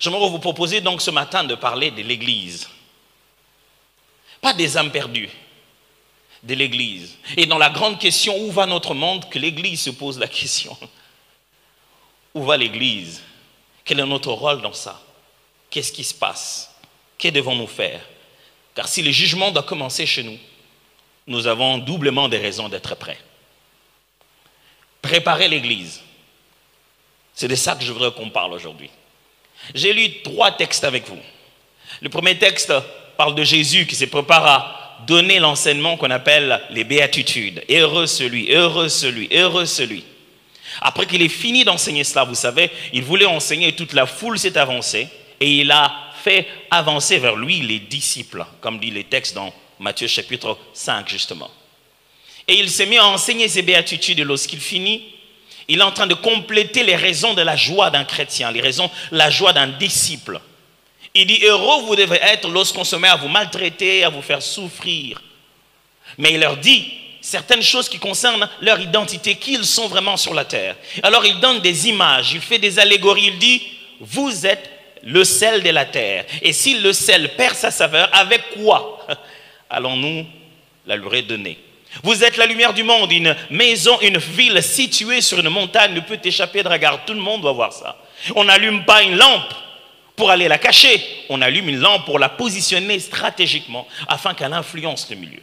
J'aimerais vous proposer donc ce matin de parler de l'Église. Pas des âmes perdues, de l'Église. Et dans la grande question, où va notre monde, que l'Église se pose la question. Où va l'Église? Quel est notre rôle dans ça? Qu'est-ce qui se passe? Que devons-nous faire? Car si le jugement doit commencer chez nous, nous avons doublement des raisons d'être prêts. Préparer l'Église. C'est de ça que je voudrais qu'on parle aujourd'hui. J'ai lu 3 textes avec vous. Le premier texte parle de Jésus qui se prépare à donner l'enseignement qu'on appelle les béatitudes. Heureux celui, heureux celui, heureux celui. Après qu'il ait fini d'enseigner cela, vous savez, il voulait enseigner, toute la foule s'est avancée et il a fait avancer vers lui les disciples, comme dit les textes dans Matthieu chapitre 5 justement. Et il s'est mis à enseigner ces béatitudes et lorsqu'il finit, il est en train de compléter les raisons de la joie d'un chrétien, les raisons de la joie d'un disciple. Il dit, heureux vous devez être lorsqu'on se met à vous maltraiter, à vous faire souffrir. Mais il leur dit certaines choses qui concernent leur identité, qui ils sont vraiment sur la terre. Alors il donne des images, il fait des allégories, il dit, vous êtes le sel de la terre. Et si le sel perd sa saveur, avec quoi allons-nous la lui redonner? Vous êtes la lumière du monde, une maison, une ville située sur une montagne ne peut échapper de regard. Tout le monde doit voir ça. On n'allume pas une lampe pour aller la cacher. On allume une lampe pour la positionner stratégiquement afin qu'elle influence le milieu.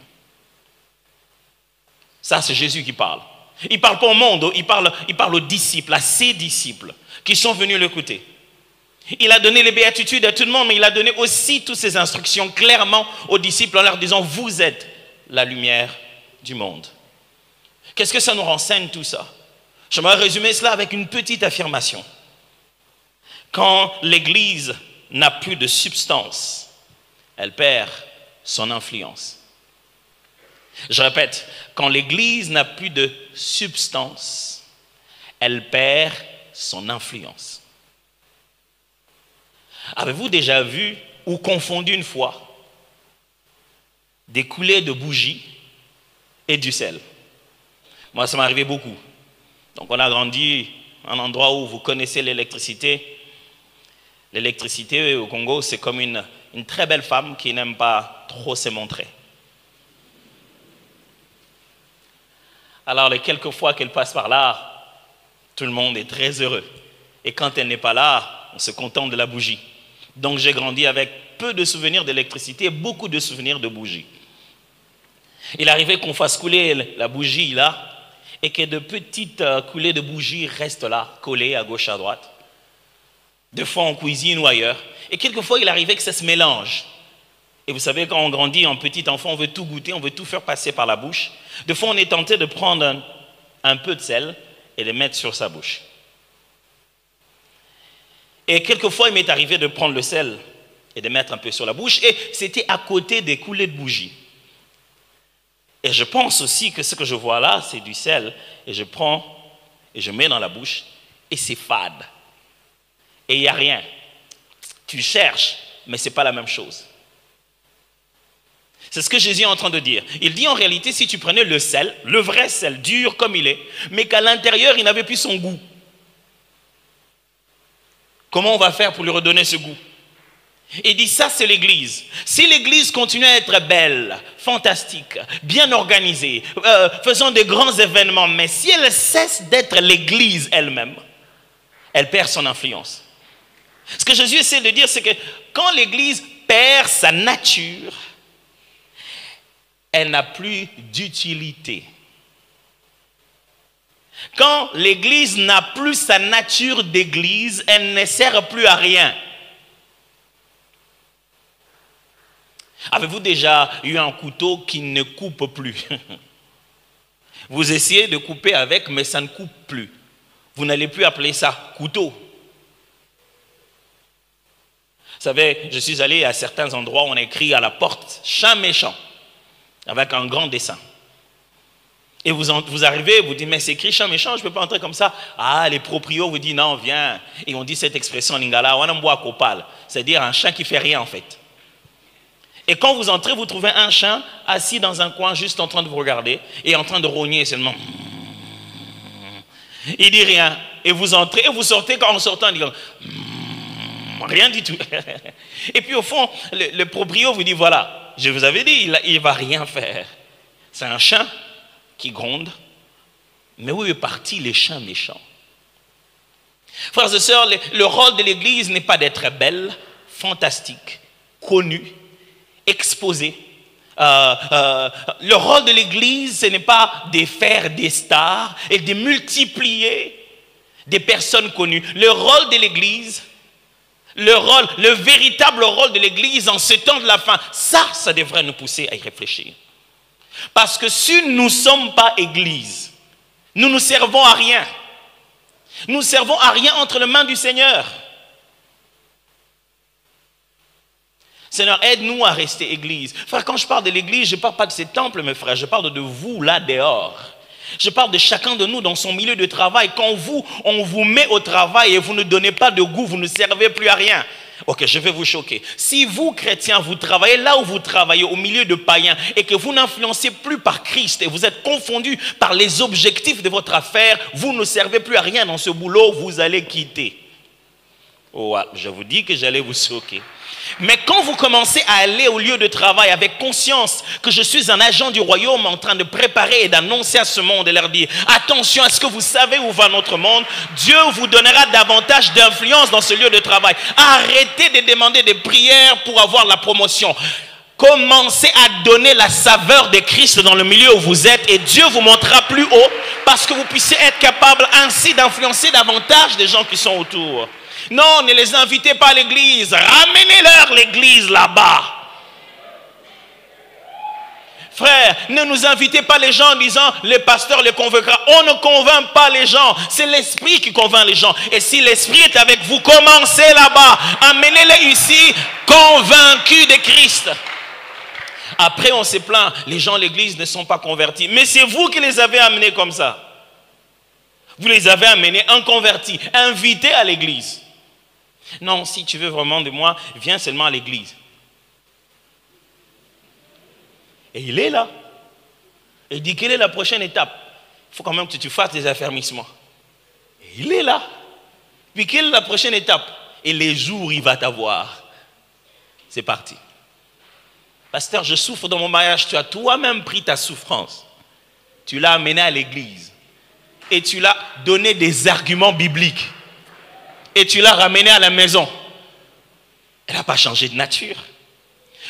Ça, c'est Jésus qui parle. Il ne parle pas au monde, il parle aux disciples, à ses disciples qui sont venus l'écouter. Il a donné les béatitudes à tout le monde, mais il a donné aussi toutes ces instructions clairement aux disciples en leur disant, vous êtes la lumière du monde. Qu'est-ce que ça nous renseigne tout ça? J'aimerais résumer cela avec une petite affirmation. Quand l'Église n'a plus de substance, elle perd son influence. Je répète, quand l'Église n'a plus de substance, elle perd son influence. Avez-vous déjà vu ou confondu une fois des coulées de bougies et du sel? Moi, ça m'est arrivé beaucoup. Donc, on a grandi à un endroit où vous connaissez l'électricité. L'électricité au Congo, c'est comme une très belle femme qui n'aime pas trop se montrer. Alors, les quelques fois qu'elle passe par là, tout le monde est très heureux. Et quand elle n'est pas là, on se contente de la bougie. Donc, j'ai grandi avec peu de souvenirs d'électricité et beaucoup de souvenirs de bougies. Il arrivait qu'on fasse couler la bougie là et que de petites coulées de bougies restent là, collées à gauche, à droite. Des fois en cuisine ou ailleurs. Et quelquefois, il arrivait que ça se mélange. Et vous savez, quand on grandit en petit enfant, on veut tout goûter, on veut tout faire passer par la bouche. Des fois, on est tenté de prendre un peu de sel et de mettre sur sa bouche. Et quelquefois, il m'est arrivé de prendre le sel et de mettre un peu sur la bouche. Et c'était à côté des coulées de bougies. Et je pense aussi que ce que je vois là, c'est du sel. Et je prends et je mets dans la bouche. Et c'est fade. Et il n'y a rien. Tu cherches, mais ce n'est pas la même chose. C'est ce que Jésus est en train de dire. Il dit en réalité, si tu prenais le sel, le vrai sel, dur comme il est, mais qu'à l'intérieur, il n'avait plus son goût. Comment on va faire pour lui redonner ce goût? Il dit ça, c'est l'Église. Si l'Église continue à être belle, fantastique, bien organisée, faisant de grands événements, mais si elle cesse d'être l'Église elle-même, elle perd son influence. Ce que Jésus essaie de dire, c'est que quand l'Église perd sa nature, elle n'a plus d'utilité. Quand l'Église n'a plus sa nature d'Église, elle ne sert plus à rien. Avez-vous déjà eu un couteau qui ne coupe plus? Vous essayez de couper avec, mais ça ne coupe plus. Vous n'allez plus appeler ça couteau. Vous savez, je suis allé à certains endroits où on écrit à la porte « Chat méchant » avec un grand dessin. Et vous arrivez, vous dites, mais c'est écrit chat méchant, je ne peux pas entrer comme ça. Ah, les proprios vous disent, non, viens. Et on dit cette expression en lingala, c'est-à-dire un chien qui ne fait rien en fait. Et quand vous entrez, vous trouvez un chien assis dans un coin, juste en train de vous regarder, et en train de rogner seulement. Il ne dit rien. Et vous entrez, et vous sortez, quand en sortant, il dit, Rien du tout. Et puis au fond, le proprio vous dit, voilà, je vous avais dit, il ne va rien faire. C'est un chien qui gronde, mais où est parti les chiens méchants? Frères et sœurs, le rôle de l'Église n'est pas d'être belle, fantastique, connue, exposée. Le rôle de l'Église, ce n'est pas de faire des stars et de multiplier des personnes connues. Le rôle de l'Église, le véritable rôle de l'Église en ce temps de la fin, ça devrait nous pousser à y réfléchir. Parce que si nous ne sommes pas Église, nous ne servons à rien. Nous ne servons à rien entre les mains du Seigneur. Seigneur, aide-nous à rester Église. Frère, quand je parle de l'Église, je ne parle pas de ces temples, mes frères. Je parle de vous, là, dehors. Je parle de chacun de nous dans son milieu de travail. Quand on vous met au travail et vous ne donnez pas de goût, vous ne servez plus à rien. Ok, je vais vous choquer. Si vous, chrétiens, vous travaillez là où vous travaillez, au milieu de païens, et que vous n'influencez plus par Christ, et vous êtes confondus par les objectifs de votre affaire, vous ne servez plus à rien dans ce boulot, vous allez quitter. Oh, je vous dis que j'allais vous choquer. Mais quand vous commencez à aller au lieu de travail avec conscience que je suis un agent du royaume en train de préparer et d'annoncer à ce monde et leur dire attention, est-ce que vous savez où va notre monde? Dieu vous donnera davantage d'influence dans ce lieu de travail. Arrêtez de demander des prières pour avoir la promotion. Commencez à donner la saveur de Christ dans le milieu où vous êtes et Dieu vous montrera plus haut parce que vous puissiez être capable ainsi d'influencer davantage des gens qui sont autour. Non, ne les invitez pas à l'église. Ramenez-leur l'église là-bas. Frère, ne nous invitez pas les gens en disant le pasteur les convaincra. On ne convainc pas les gens. C'est l'esprit qui convainc les gens. Et si l'esprit est avec vous, commencez là-bas. Amenez-les ici convaincus de Christ. Après, on se plaint. Les gens de l'église ne sont pas convertis. Mais c'est vous qui les avez amenés comme ça. Vous les avez amenés inconvertis, invités à l'église. Non, si tu veux vraiment de moi, viens seulement à l'église. Et il est là. Et il dit, quelle est la prochaine étape? Il faut quand même que tu fasses des affermissements. Et il est là. Puis quelle est la prochaine étape? Et les jours, il va t'avoir. C'est parti. Pasteur, je souffre dans mon mariage. Tu as toi-même pris ta souffrance. Tu l'as amené à l'église. Et tu l'as donné des arguments bibliques. Et tu l'as ramené à la maison. Elle n'a pas changé de nature.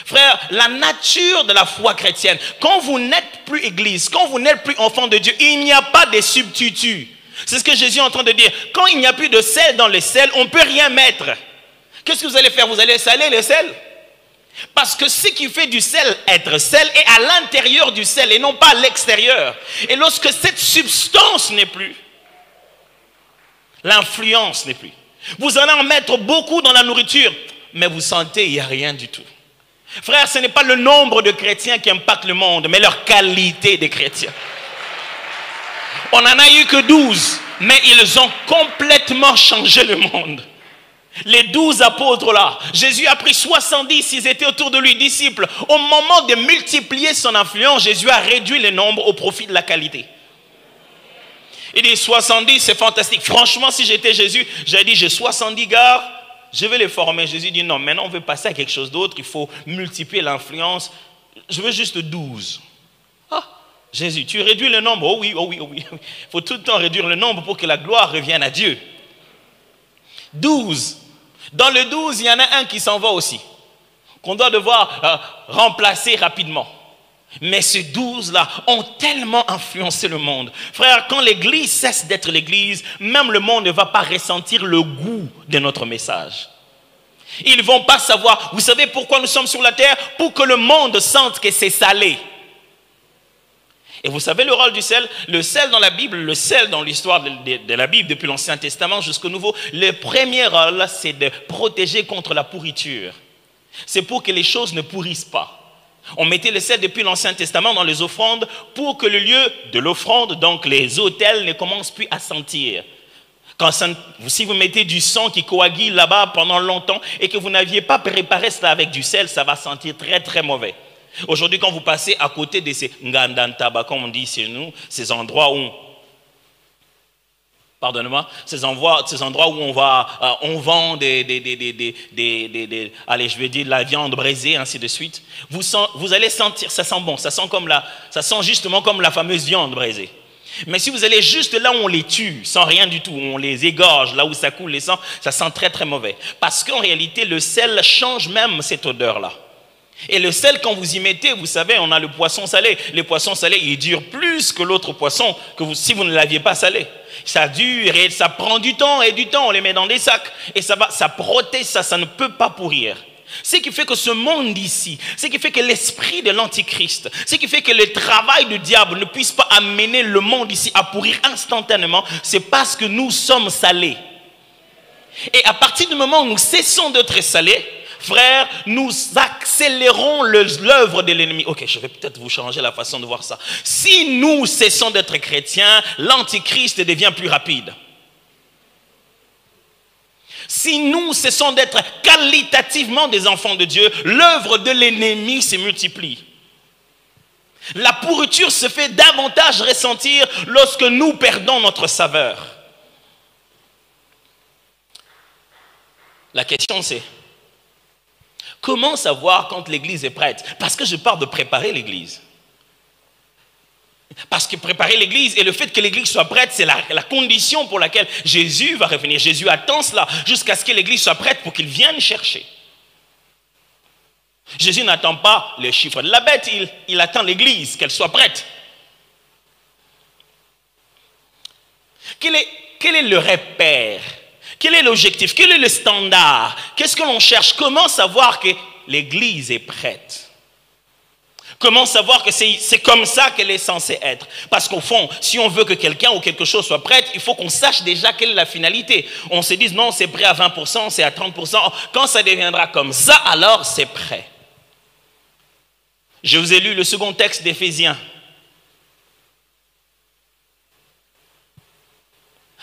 Frère, la nature de la foi chrétienne, quand vous n'êtes plus église, quand vous n'êtes plus enfant de Dieu, il n'y a pas de substitut. C'est ce que Jésus est en train de dire. Quand il n'y a plus de sel dans le sel, on ne peut rien mettre. Qu'est-ce que vous allez faire? Vous allez saler le sel? Parce que ce qui fait du sel être sel est à l'intérieur du sel et non pas à l'extérieur. Et lorsque cette substance n'est plus, l'influence n'est plus. Vous allez en mettre beaucoup dans la nourriture, mais vous sentez il n'y a rien du tout. Frère, ce n'est pas le nombre de chrétiens qui impacte le monde, mais leur qualité de chrétiens. On n'en a eu que 12, mais ils ont complètement changé le monde. Les 12 apôtres là, Jésus a pris 70, ils étaient autour de lui, disciples. Au moment de multiplier son influence, Jésus a réduit le nombre au profit de la qualité. Il dit 70, c'est fantastique. Franchement, si j'étais Jésus, j'aurais dit j'ai 70 gars, je vais les former. Jésus dit non, maintenant on veut passer à quelque chose d'autre, il faut multiplier l'influence. Je veux juste 12. Ah, Jésus, tu réduis le nombre. Oh oui, oh oui, oh oui. Il faut tout le temps réduire le nombre pour que la gloire revienne à Dieu. 12. Dans le 12, il y en a un qui s'en va aussi, qu'on doit devoir remplacer rapidement. Mais ces 12-là ont tellement influencé le monde. Frère, quand l'église cesse d'être l'église, même le monde ne va pas ressentir le goût de notre message. Ils ne vont pas savoir. Vous savez pourquoi nous sommes sur la terre? Pour que le monde sente que c'est salé. Et vous savez le rôle du sel? Le sel dans la Bible, le sel dans l'histoire de la Bible, depuis l'Ancien Testament jusqu'au Nouveau, le premier rôle, c'est de protéger contre la pourriture. C'est pour que les choses ne pourrissent pas. On mettait le sel depuis l'Ancien Testament dans les offrandes pour que le lieu de l'offrande, donc les autels, ne commencent plus à sentir. Si vous mettez du sang qui coagule là-bas pendant longtemps et que vous n'aviez pas préparé cela avec du sel, ça va sentir très très mauvais. Aujourd'hui, quand vous passez à côté de ces ngandantaba, comme on dit chez nous, ces endroits où pardonnez-moi, ces endroits où on vend allez, je vais dire de la viande braisée, ainsi de suite. Vous allez sentir, ça sent bon, ça sent justement comme la fameuse viande braisée. Mais si vous allez juste là où on les tue, sans rien du tout, où on les égorge, là où ça coule les sangs, ça sent très très mauvais. Parce qu'en réalité, le sel change même cette odeur-là. Et le sel, quand vous y mettez, vous savez, on a le poisson salé. Les poissons salés, ils durent plus que l'autre poisson si vous ne l'aviez pas salé. Ça dure et ça prend du temps et du temps. On les met dans des sacs et ça protège ça ne peut pas pourrir. Ce qui fait que ce monde ici, ce qui fait que l'esprit de l'Antichrist, ce qui fait que le travail du diable ne puisse pas amener le monde ici à pourrir instantanément, c'est parce que nous sommes salés. Et à partir du moment où nous cessons d'être salés, frères, nous accélérons l'œuvre de l'ennemi. Ok, je vais peut-être vous changer la façon de voir ça. Si nous cessons d'être chrétiens, l'Antichrist devient plus rapide. Si nous cessons d'être qualitativement des enfants de Dieu, l'œuvre de l'ennemi se multiplie. La pourriture se fait davantage ressentir lorsque nous perdons notre saveur. La question c'est, comment savoir quand l'église est prête? Parce que je parle de préparer l'église. Parce que préparer l'église et le fait que l'église soit prête, c'est la condition pour laquelle Jésus va revenir. Jésus attend cela jusqu'à ce que l'église soit prête pour qu'il vienne chercher. Jésus n'attend pas les chiffres de la bête, il attend l'église, qu'elle soit prête. Quel est le repère? Quel est l'objectif? Quel est le standard? Qu'est-ce que l'on cherche? Comment savoir que l'église est prête? Comment savoir que c'est comme ça qu'elle est censée être? Parce qu'au fond, si on veut que quelqu'un ou quelque chose soit prête, il faut qu'on sache déjà quelle est la finalité. On se dise non, c'est prêt à 20%, c'est à 30%. Quand ça deviendra comme ça, alors c'est prêt. Je vous ai lu le second texte d'Éphésiens.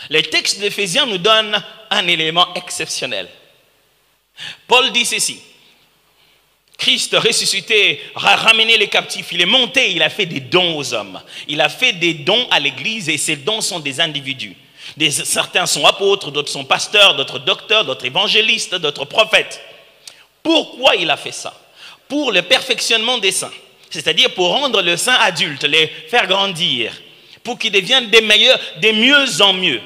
Le texte d'Éphésiens nous donne un élément exceptionnel. Paul dit ceci. Christ ressuscité, a ramené les captifs, il est monté, il a fait des dons aux hommes. Il a fait des dons à l'église et ces dons sont des individus. Certains sont apôtres, d'autres sont pasteurs, d'autres docteurs, d'autres évangélistes, d'autres prophètes. Pourquoi il a fait ça? Pour le perfectionnement des saints. C'est-à-dire pour rendre le saint adulte, les faire grandir, pour qu'ils deviennent des meilleurs, des mieux en mieux.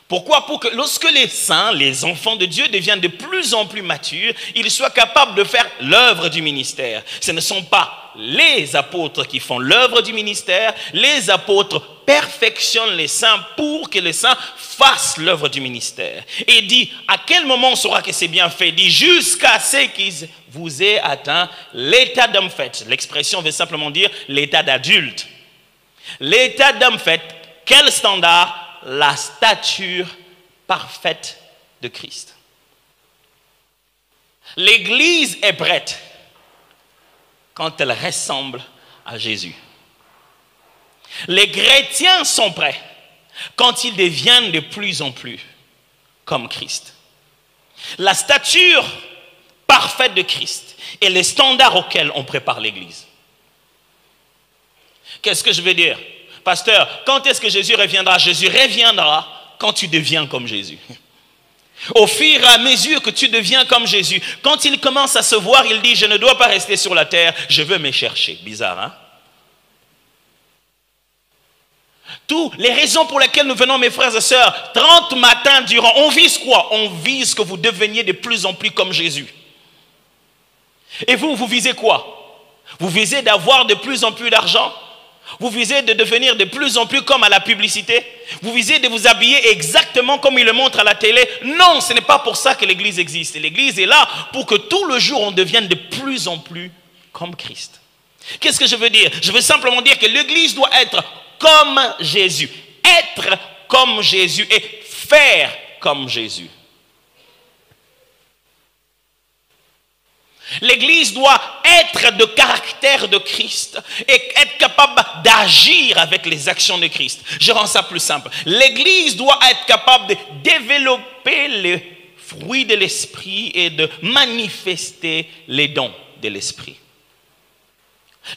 Pourquoi? Pour que lorsque les saints, les enfants de Dieu deviennent de plus en plus matures, ils soient capables de faire l'œuvre du ministère. Ce ne sont pas les apôtres qui font l'œuvre du ministère, les apôtres perfectionnent les saints pour que les saints fassent l'œuvre du ministère. Et il dit, à quel moment on saura que c'est bien fait? Il dit, jusqu'à ce qu'ils vous aient atteint l'état d'homme fait. L'expression veut simplement dire l'état d'adulte. L'état d'homme fait, quel standard? La stature parfaite de Christ. L'Église est prête quand elle ressemble à Jésus. Les chrétiens sont prêts quand ils deviennent de plus en plus comme Christ. La stature parfaite de Christ est le standard auquel on prépare l'Église. Qu'est-ce que je veux dire? Pasteur, quand est-ce que Jésus reviendra? Jésus reviendra quand tu deviens comme Jésus. Au fur et à mesure que tu deviens comme Jésus, quand il commence à se voir, il dit, je ne dois pas rester sur la terre, je veux me chercher. Bizarre, hein? Toutes les raisons pour lesquelles nous venons, mes frères et sœurs, 30 matins durant, on vise quoi? On vise que vous deveniez de plus en plus comme Jésus. Et vous visez quoi? Vous visez d'avoir de plus en plus d'argent? Vous visez de devenir de plus en plus comme à la publicité? Vous visez de vous habiller exactement comme il le montre à la télé? Non, ce n'est pas pour ça que l'Église existe. L'Église est là pour que tout le jour on devienne de plus en plus comme Christ. Qu'est-ce que je veux dire? Je veux simplement dire que l'Église doit être comme Jésus. Être comme Jésus et faire comme Jésus. L'Église doit être de caractère de Christ et être capable d'agir avec les actions de Christ. Je rends ça plus simple. L'Église doit être capable de développer les fruits de l'Esprit et de manifester les dons de l'Esprit.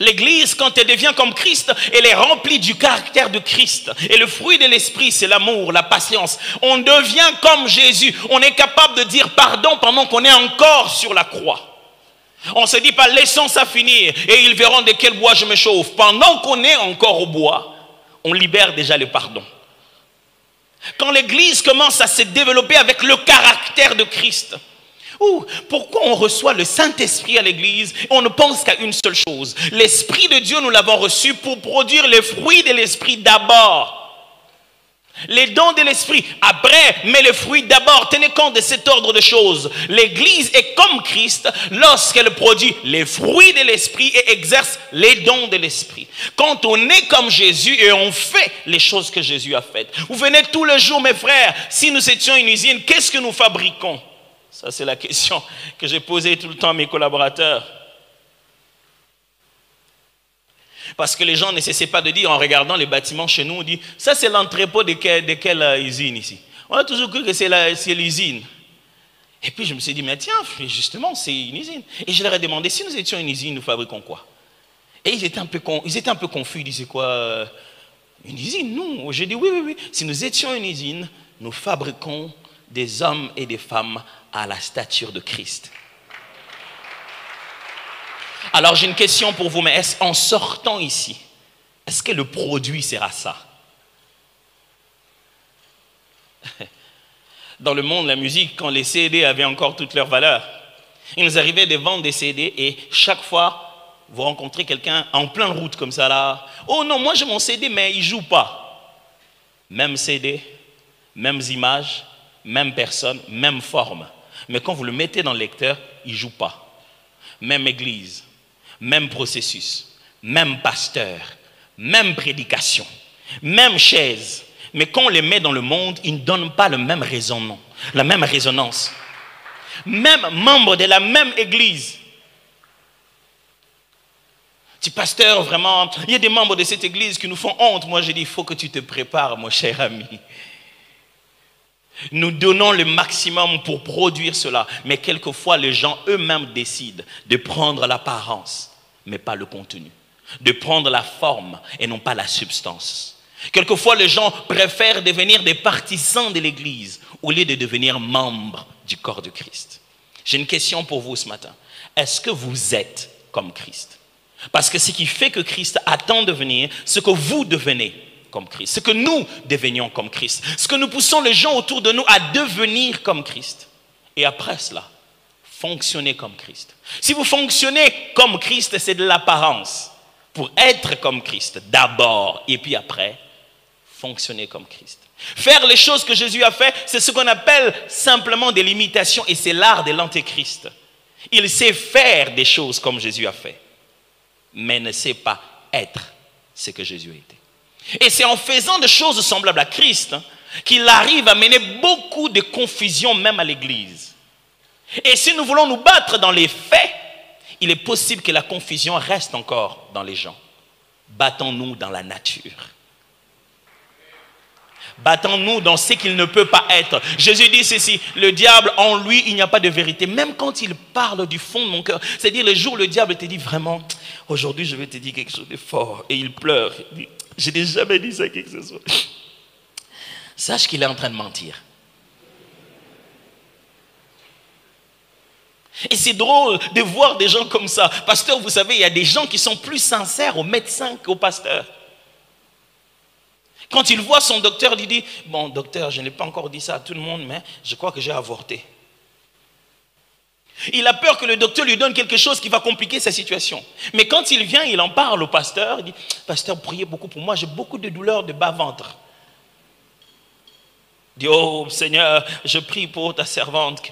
L'Église, quand elle devient comme Christ, elle est remplie du caractère de Christ. Et le fruit de l'Esprit, c'est l'amour, la patience. On devient comme Jésus. On est capable de dire pardon pendant qu'on est encore sur la croix. On ne se dit pas, laissons ça finir et ils verront de quel bois je me chauffe. Pendant qu'on est encore au bois, on libère déjà le pardon. Quand l'Église commence à se développer avec le caractère de Christ, pourquoi on reçoit le Saint-Esprit à l'Église et on ne pense qu'à une seule chose? L'Esprit de Dieu, nous l'avons reçu pour produire les fruits de l'Esprit d'abord. Les dons de l'Esprit après, mais les fruits d'abord. Tenez compte de cet ordre de choses. L'Église est comme Christ lorsqu'elle produit les fruits de l'Esprit et exerce les dons de l'Esprit. Quand on est comme Jésus et on fait les choses que Jésus a faites. Vous venez tous les jours, mes frères, si nous étions une usine, qu'est-ce que nous fabriquons? Ça, c'est la question que j'ai posée tout le temps à mes collaborateurs. Parce que les gens ne cessaient pas de dire, en regardant les bâtiments chez nous, on dit, ça c'est l'entrepôt de quelle usine ici? On a toujours cru que c'est l'usine. Et puis je me suis dit, mais tiens, justement, c'est une usine. Et je leur ai demandé, si nous étions une usine, nous fabriquons quoi? Et ils étaient un peu confus, ils disaient quoi? Une usine? Non. J'ai dit, oui. Si nous étions une usine, nous fabriquons des hommes et des femmes à la stature de Christ. Alors j'ai une question pour vous, mais en sortant ici, est-ce que le produit sera ça? Dans le monde de la musique, quand les CD avaient encore toute leur valeur, il nous arrivait de vendre des CD et chaque fois, vous rencontrez quelqu'un en pleine route comme ça là. Oh non, moi j'ai mon CD mais il ne joue pas. Même CD, mêmes images, même personne, même forme. Mais quand vous le mettez dans le lecteur, il ne joue pas. Même église, même processus, même pasteur, même prédication, même chaise. Mais quand on les met dans le monde, ils ne donnent pas le même raisonnement, la même résonance. Même membre de la même église. Tu pasteur, vraiment, il y a des membres de cette église qui nous font honte. Moi, j'ai dit, il faut que tu te prépares, mon cher ami. Nous donnons le maximum pour produire cela. Mais quelquefois, les gens eux-mêmes décident de prendre l'apparence, mais pas le contenu. De prendre la forme et non pas la substance. Quelquefois, les gens préfèrent devenir des partisans de l'Église au lieu de devenir membres du corps de Christ. J'ai une question pour vous ce matin. Est-ce que vous êtes comme Christ? Parce que ce qui fait que Christ attend de venir, ce que vous devenez comme Christ, ce que nous devenions comme Christ, ce que nous poussons les gens autour de nous à devenir comme Christ. Et après cela, fonctionner comme Christ. Si vous fonctionnez comme Christ, c'est de l'apparence. Pour être comme Christ, d'abord, et puis après, fonctionner comme Christ. Faire les choses que Jésus a fait, c'est ce qu'on appelle simplement de l'imitation, et c'est l'art de l'antéchrist. Il sait faire des choses comme Jésus a fait, mais ne sait pas être ce que Jésus a été. Et c'est en faisant des choses semblables à Christ qu'il arrive à mener beaucoup de confusion même à l'Église. Et si nous voulons nous battre dans les faits, il est possible que la confusion reste encore dans les gens. Battons-nous dans la nature. Battons-nous dans ce qu'il ne peut pas être. Jésus dit ceci, le diable en lui, il n'y a pas de vérité. Même quand il parle du fond de mon cœur, c'est-à-dire le jour où le diable te dit vraiment, aujourd'hui je vais te dire quelque chose de fort. Et il pleure. Il dit, je n'ai jamais dit ça à qui que ce soit. Sache qu'il est en train de mentir. Et c'est drôle de voir des gens comme ça. Pasteur, vous savez, il y a des gens qui sont plus sincères aux médecins qu'aux pasteurs. Quand il voit son docteur, il dit, bon docteur, je n'ai pas encore dit ça à tout le monde, mais je crois que j'ai avorté. Il a peur que le docteur lui donne quelque chose qui va compliquer sa situation. Mais quand il vient, il en parle au pasteur, il dit, pasteur, priez beaucoup pour moi, j'ai beaucoup de douleurs de bas-ventre. Il dit, oh Seigneur, je prie pour ta servante.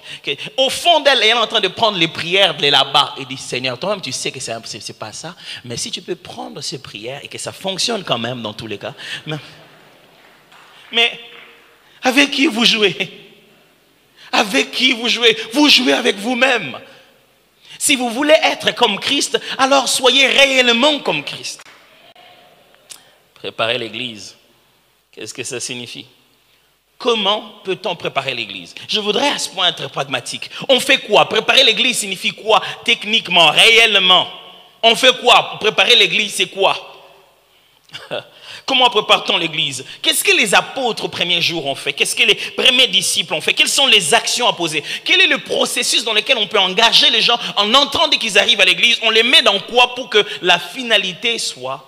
Au fond d'elle, elle est en train de prendre les prières de là-bas. Il dit, Seigneur, toi-même tu sais que c'est pas ça, mais si tu peux prendre ces prières et que ça fonctionne quand même dans tous les cas. Mais avec qui vous jouez? Avec qui vous jouez? Vous jouez avec vous-même. Si vous voulez être comme Christ, alors soyez réellement comme Christ. Préparer l'église, qu'est-ce que ça signifie? Comment peut-on préparer l'église? Je voudrais à ce point être pragmatique. On fait quoi? Préparer l'église signifie quoi? Techniquement, réellement. On fait quoi pour préparer l'église? C'est quoi? Comment prépare-t-on l'église? Qu'est-ce que les apôtres au premier jour ont fait? Qu'est-ce que les premiers disciples ont fait? Quelles sont les actions à poser? Quel est le processus dans lequel on peut engager les gens en entrant dès qu'ils arrivent à l'église? On les met dans quoi pour que la finalité soit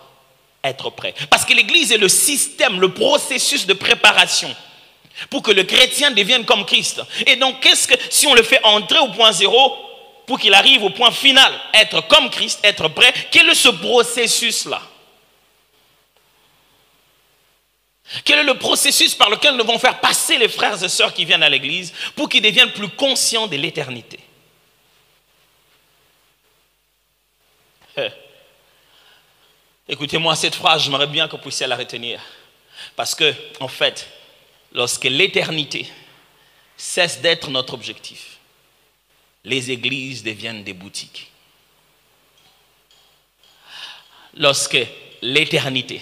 être prêt? Parce que l'église est le système, le processus de préparation pour que le chrétien devienne comme Christ. Et donc, si on le fait entrer au point zéro pour qu'il arrive au point final, être comme Christ, être prêt, quel est ce processus-là? Quel est le processus par lequel nous devons faire passer les frères et sœurs qui viennent à l'église pour qu'ils deviennent plus conscients de l'éternité? Écoutez-moi cette phrase, j'aimerais bien que vous puissiez la retenir. Parce que, en fait, lorsque l'éternité cesse d'être notre objectif, les églises deviennent des boutiques. Lorsque l'éternité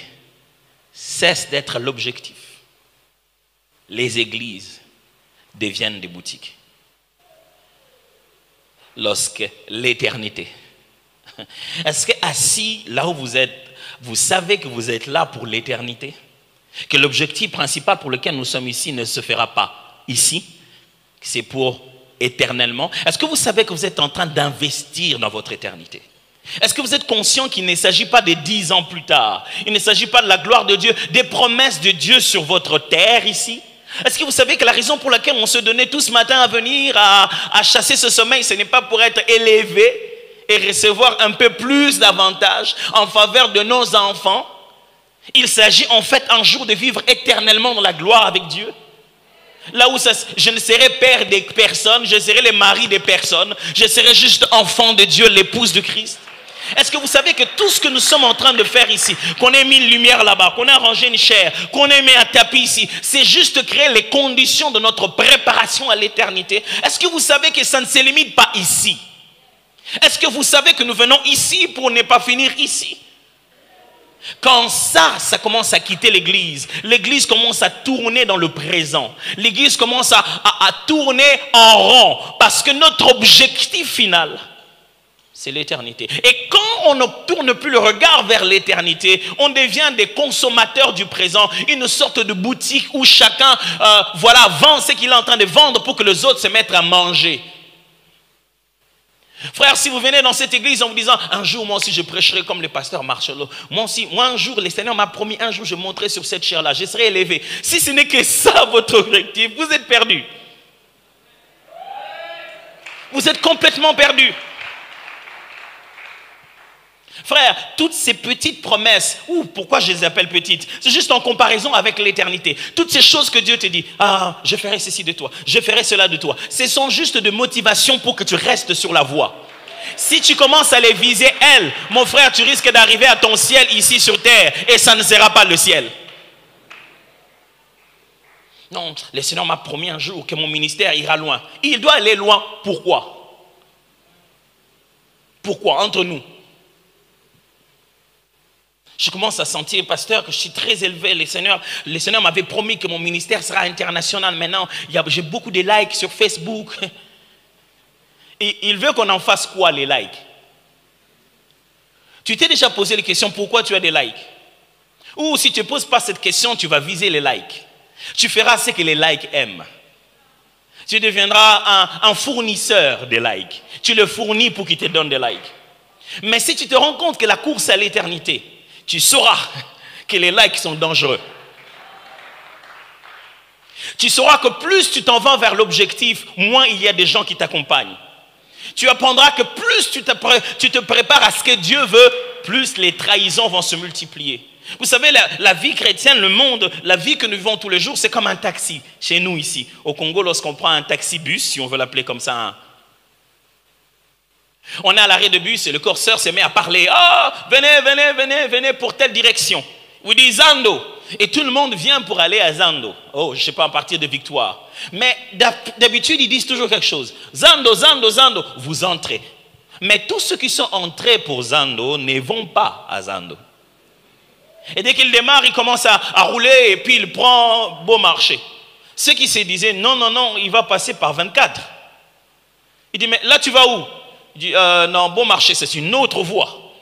cesse d'être l'objectif, les églises deviennent des boutiques. Lorsque l'éternité, est-ce que assis là où vous êtes, vous savez que vous êtes là pour l'éternité? Que l'objectif principal pour lequel nous sommes ici ne se fera pas ici, c'est pour éternellement. Est-ce que vous savez que vous êtes en train d'investir dans votre éternité? Est-ce que vous êtes conscient qu'il ne s'agit pas de 10 ans plus tard? Il ne s'agit pas de la gloire de Dieu, des promesses de Dieu sur votre terre ici? Est-ce que vous savez que la raison pour laquelle on se donnait tout ce matin à venir à chasser ce sommeil, ce n'est pas pour être élevé et recevoir un peu plus d'avantages en faveur de nos enfants? Il s'agit en fait un jour de vivre éternellement dans la gloire avec Dieu. Là où je ne serai père des personnes, je serai le mari des personnes, je serai juste enfant de Dieu, l'épouse de Christ. Est-ce que vous savez que tout ce que nous sommes en train de faire ici, qu'on ait mis une lumière là-bas, qu'on ait arrangé une chaire, qu'on ait mis un tapis ici, c'est juste créer les conditions de notre préparation à l'éternité? Est-ce que vous savez que ça ne se limite pas ici? Est-ce que vous savez que nous venons ici pour ne pas finir ici? Quand ça commence à quitter l'église, l'église commence à tourner dans le présent. L'église commence à tourner en rond parce que notre objectif final, c'est l'éternité. Et quand on ne tourne plus le regard vers l'éternité, on devient des consommateurs du présent, une sorte de boutique où chacun vend ce qu'il est en train de vendre pour que les autres se mettent à manger. Frère, si vous venez dans cette église en vous disant un jour moi aussi je prêcherai comme le pasteur Marcello, moi un jour le Seigneur m'a promis, un jour je monterai sur cette chair là, je serai élevé. Si ce n'est que ça votre objectif, vous êtes perdu. Vous êtes complètement perdu. Frère, toutes ces petites promesses, pourquoi je les appelle petites? C'est juste en comparaison avec l'éternité. Toutes ces choses que Dieu te dit, je ferai ceci de toi, je ferai cela de toi. Ce sont juste de motivation pour que tu restes sur la voie. Si tu commences à les viser, elles, mon frère, tu risques d'arriver à ton ciel ici sur terre et ça ne sera pas le ciel. Non, le Seigneur m'a promis un jour que mon ministère ira loin. Il doit aller loin. Pourquoi? Pourquoi? Entre nous. Je commence à sentir, pasteur, que je suis très élevé. Le Seigneur m'avait promis que mon ministère sera international. Maintenant, j'ai beaucoup de likes sur Facebook. Et il veut qu'on en fasse quoi, les likes? Tu t'es déjà posé la question, pourquoi tu as des likes? Ou si tu ne poses pas cette question, tu vas viser les likes. Tu feras ce que les likes aiment. Tu deviendras un fournisseur de likes. Tu le fournis pour qu'il te donne des likes. Mais si tu te rends compte que la course à l'éternité, tu sauras que les likes sont dangereux. Tu sauras que plus tu t'en vas vers l'objectif, moins il y a des gens qui t'accompagnent. Tu apprendras que plus tu te prépares à ce que Dieu veut, plus les trahisons vont se multiplier. Vous savez, la vie chrétienne, le monde, la vie que nous vivons tous les jours, c'est comme un taxi. Chez nous ici, au Congo, lorsqu'on prend un taxi-bus, si on veut l'appeler comme ça, on est à l'arrêt de bus et le curseur se met à parler. Venez pour telle direction. Vous dites Zando. Et tout le monde vient pour aller à Zando. Je ne sais pas, à partir de Victoire. Mais d'habitude, ils disent toujours quelque chose. Zando. Vous entrez. Mais tous ceux qui sont entrés pour Zando ne vont pas à Zando. Et dès qu'il démarre, il commence à rouler et puis il prend Beau Marché. Ceux qui se disaient non, il va passer par 24. Il dit, mais là tu vas où? Il dit, non, Beau Marché, c'est une autre voie.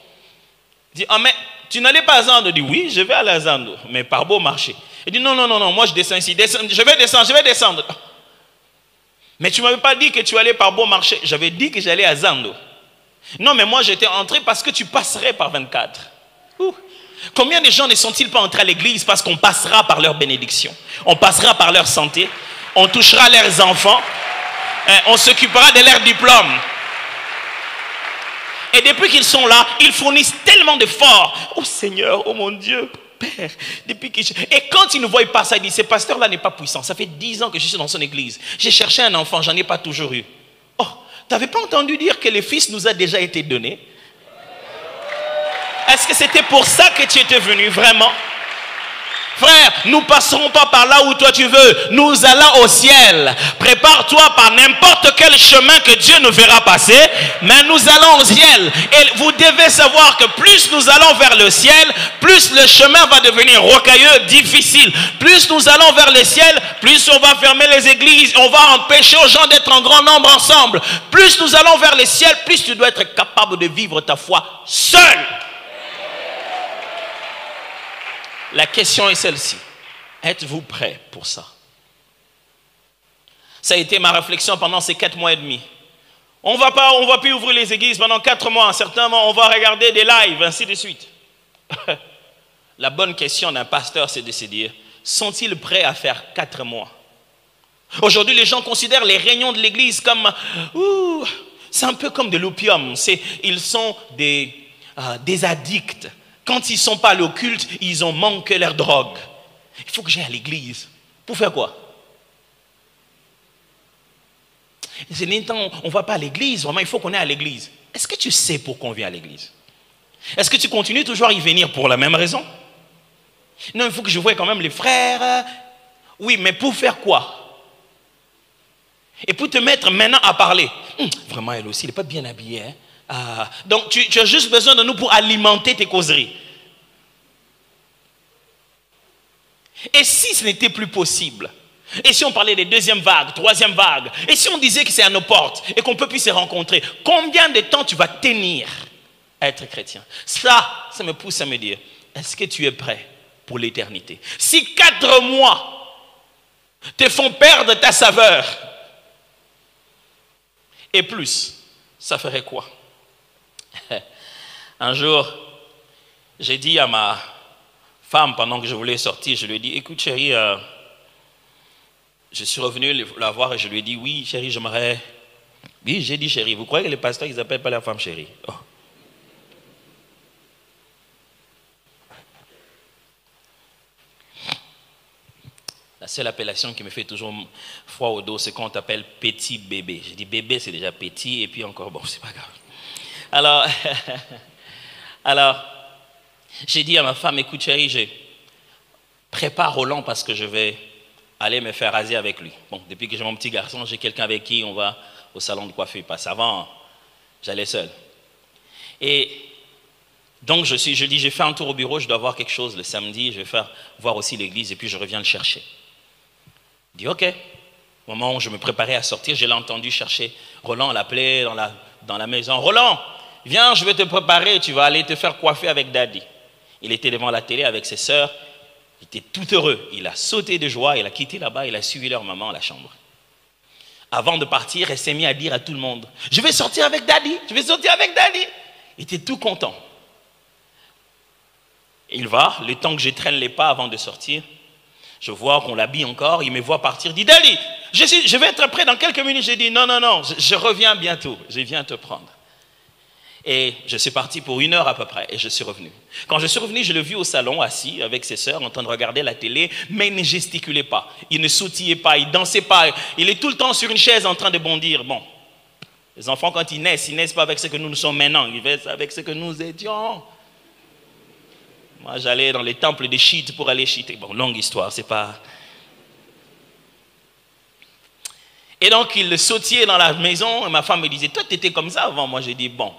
Il dit, ah mais tu n'allais pas à Zando? Il dit, oui, je vais aller à Zando, mais par beau marché. Il dit, non, non, non, non, moi je descends ici, je vais descendre. Mais tu ne m'avais pas dit que tu allais par beau marché. J'avais dit que j'allais à Zando. Non, mais moi j'étais entré parce que tu passerais par 24. Ouh. Combien de gens ne sont-ils pas entrés à l'église parce qu'on passera par leur bénédiction, on passera par leur santé, on touchera leurs enfants, on s'occupera de leurs diplômes. Et depuis qu'ils sont là, ils fournissent tellement d'efforts. Oh Seigneur, oh mon Dieu, Père. Et quand ils ne voient pas ça, ils disent, ce pasteur-là n'est pas puissant. Ça fait 10 ans que je suis dans son église. J'ai cherché un enfant, j'en ai pas toujours eu. Oh, tu n'avais pas entendu dire que le Fils nous a déjà été donné? Est-ce que c'était pour ça que tu étais venu, vraiment? Frère, nous ne passerons pas par là où toi tu veux. Nous allons au ciel. Prépare-toi par n'importe quel chemin que Dieu nous verra passer. Mais nous allons au ciel. Et vous devez savoir que plus nous allons vers le ciel, plus le chemin va devenir rocailleux, difficile. Plus nous allons vers le ciel, plus on va fermer les églises. On va empêcher aux gens d'être en grand nombre ensemble. Plus nous allons vers le ciel, plus tu dois être capable de vivre ta foi seul. La question est celle-ci. Êtes-vous prêt pour ça? Ça a été ma réflexion pendant ces 4 mois et demi. On va plus ouvrir les églises pendant 4 mois. Certainement, on va regarder des lives, ainsi de suite. La bonne question d'un pasteur, c'est de se dire, sont-ils prêts à faire 4 mois? Aujourd'hui, les gens considèrent les réunions de l'église comme... c'est un peu comme de l'opium. Ils sont des addicts. Quand ils ne sont pas à l'occulte, ils ont manqué leur drogue. Il faut que j'aille à l'église. Pour faire quoi? On ne va pas à l'église, vraiment, il faut qu'on aille à l'église. Est-ce que tu sais pourquoi on vient à l'église? Est-ce que tu continues toujours à y venir pour la même raison? Non, il faut que je voie quand même les frères. Oui, mais pour faire quoi? Et pour te mettre maintenant à parler. Vraiment, elle aussi, elle n'est pas bien habillée, hein? Donc tu as juste besoin de nous pour alimenter tes causeries. Et si ce n'était plus possible? Et si on parlait des 2e vagues, 3e vagues? Et si on disait que c'est à nos portes et qu'on ne peut plus se rencontrer? Combien de temps tu vas tenir à être chrétien? Ça me pousse à me dire, est-ce que tu es prêt pour l'éternité? Si 4 mois te font perdre ta saveur, et plus, ça ferait quoi? Un jour, j'ai dit à ma femme, pendant que je voulais sortir, je lui ai dit, écoute chérie, je suis revenu la voir et je lui ai dit, oui chérie, j'aimerais... Oui, j'ai dit chérie, vous croyez que les pasteurs, ils n'appellent pas la femme chérie? Oh. La seule appellation qui me fait toujours froid au dos, c'est quand on t'appelle petit bébé. J'ai dit bébé, c'est déjà petit, et puis encore, bon, c'est pas grave. Alors, j'ai dit à ma femme, écoute chérie, je prépare Roland parce que je vais aller me faire raser avec lui. Bon, depuis que j'ai mon petit garçon, j'ai quelqu'un avec qui on va au salon de coiffure. Parce qu'avant, j'allais seul. Et donc, je dis, j'ai fait un tour au bureau, je dois voir quelque chose le samedi, je vais faire voir aussi l'église et puis je reviens le chercher. Il dit, ok. Au moment où je me préparais à sortir, je l'ai entendu chercher. Roland l'appelait dans la maison. Roland, viens, je vais te préparer, tu vas aller te faire coiffer avec Daddy. Il était devant la télé avec ses sœurs. Il était tout heureux. Il a sauté de joie, il a quitté là-bas, il a suivi leur maman à la chambre. Avant de partir, il s'est mis à dire à tout le monde, je vais sortir avec Daddy, je vais sortir avec Daddy. Il était tout content. Il va, le temps que je traîne les pas avant de sortir, je vois qu'on l'habille encore, il me voit partir, il dit, Daddy, je vais être prêt dans quelques minutes. J'ai dit, non, non, non, je reviens bientôt, je viens te prendre. Et je suis parti pour 1 heure à peu près, et je suis revenu. Quand je suis revenu, je l'ai vu au salon, assis avec ses sœurs, en train de regarder la télé, mais il ne gesticulait pas, il ne sautillait pas, il ne dansait pas, il est tout le temps sur une chaise en train de bondir. Bon, les enfants quand ils naissent pas avec ce que nous sommes maintenant, ils naissent avec ce que nous étions. Moi, j'allais dans les temples des chiites pour aller chiiter. Bon, longue histoire, c'est pas... Et donc, il sautillait dans la maison, et ma femme me disait, toi, tu étais comme ça avant. Moi, j'ai dit, bon,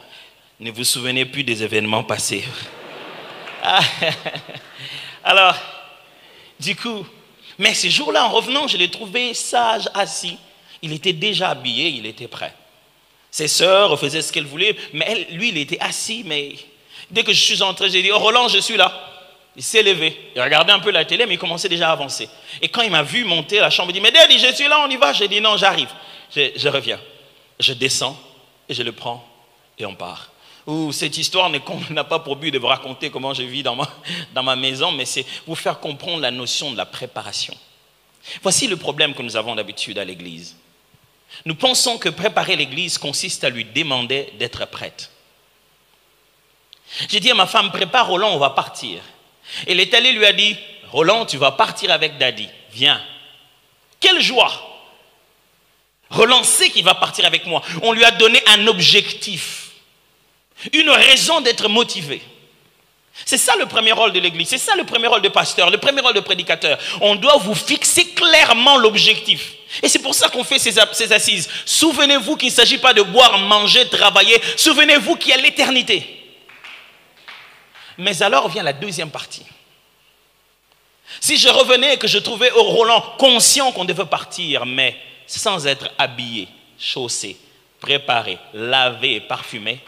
ne vous souvenez plus des événements passés. Alors, du coup, mais ce jour-là, en revenant, je l'ai trouvé sage, assis. Il était déjà habillé, il était prêt. Ses sœurs faisaient ce qu'elles voulaient, mais lui, il était assis, mais Dès que je suis entré, j'ai dit, oh Roland, je suis là. Il s'est levé, il regardait un peu la télé, mais il commençait déjà à avancer. Et quand il m'a vu monter à la chambre, il dit, mais Daddy, je suis là, on y va. J'ai dit, non, j'arrive. Je reviens. Je descends et je le prends et on part. Ou cette histoire n'a pas pour but de vous raconter comment je vis dans ma maison, mais c'est vous faire comprendre la notion de la préparation. Voici le problème que nous avons d'habitude à l'église. Nous pensons que préparer l'église consiste à lui demander d'être prête. J'ai dit à ma femme, prépare Roland, on va partir. Elle est allée, lui a dit, Roland, tu vas partir avec Daddy, viens. Quelle joie! Roland sait qu'il va partir avec moi. On lui a donné un objectif, une raison d'être motivé. C'est ça le premier rôle de l'église, c'est ça le premier rôle de pasteur, le premier rôle de prédicateur. On doit vous fixer clairement l'objectif. Et c'est pour ça qu'on fait ces assises. Souvenez-vous qu'il ne s'agit pas de boire, manger, travailler. Souvenez-vous qu'il y a l'éternité. Mais alors vient la deuxième partie. Si je revenais et que je trouvais Roland conscient qu'on devait partir, mais sans être habillé, chaussé, préparé, lavé et parfumé,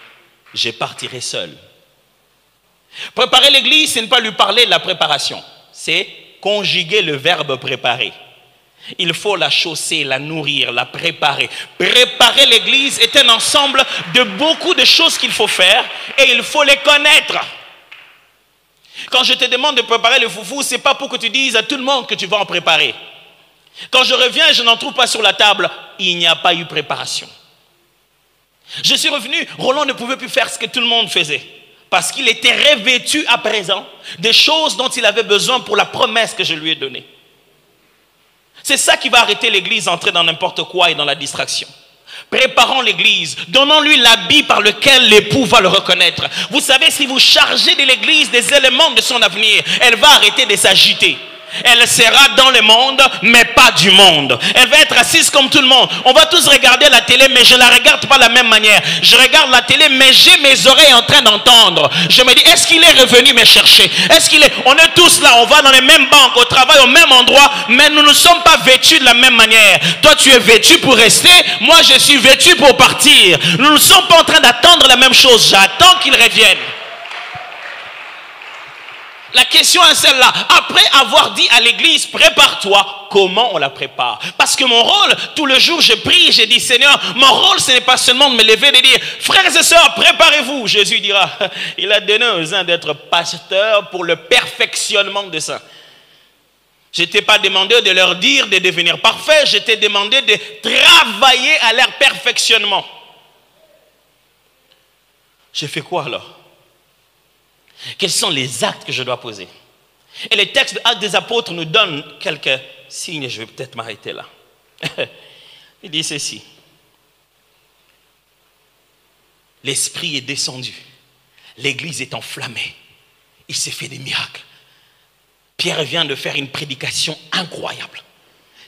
je partirai seul. Préparer l'église, c'est ne pas lui parler de la préparation. C'est conjuguer le verbe préparer. Il faut la chausser, la nourrir, la préparer. Préparer l'église est un ensemble de beaucoup de choses qu'il faut faire et il faut les connaître. Quand je te demande de préparer le foufou, ce n'est pas pour que tu dises à tout le monde que tu vas en préparer. Quand je reviens et je n'en trouve pas sur la table, il n'y a pas eu préparation. Je suis revenu, Roland ne pouvait plus faire ce que tout le monde faisait. Parce qu'il était revêtu à présent des choses dont il avait besoin pour la promesse que je lui ai donnée. C'est ça qui va arrêter l'église d'entrer dans n'importe quoi et dans la distraction. Préparons l'église, donnons-lui l'habit par lequel l'époux va le reconnaître. Vous savez, si vous chargez de l'église des éléments de son avenir, elle va arrêter de s'agiter. Elle sera dans le monde, mais pas du monde. Elle va être assise comme tout le monde. On va tous regarder la télé, mais je ne la regarde pas de la même manière. Je regarde la télé, mais j'ai mes oreilles en train d'entendre. Je me dis, est-ce qu'il est revenu me chercher? On est tous là, on va dans les mêmes banques, au travail, au même endroit, mais nous ne sommes pas vêtus de la même manière. Toi, tu es vêtu pour rester, moi, je suis vêtu pour partir. Nous ne sommes pas en train d'attendre la même chose. J'attends qu'il revienne. La question est celle-là. Après avoir dit à l'église, prépare-toi, comment on la prépare? Parce que mon rôle, tout le jour, je prie, je dis, Seigneur, mon rôle, ce n'est pas seulement de me lever et de dire, frères et sœurs, préparez-vous. Jésus dira, il a donné aux uns d'être pasteurs pour le perfectionnement des saints. Je ne t'ai pas demandé de leur dire de devenir parfaits, je t'ai demandé de travailler à leur perfectionnement. J'ai fait quoi alors? Quels sont les actes que je dois poser? Et les textes de Actes des Apôtres nous donnent quelques signes. Je vais peut-être m'arrêter là. Il dit ceci. L'Esprit est descendu. L'église est enflammée. Il s'est fait des miracles. Pierre vient de faire une prédication incroyable.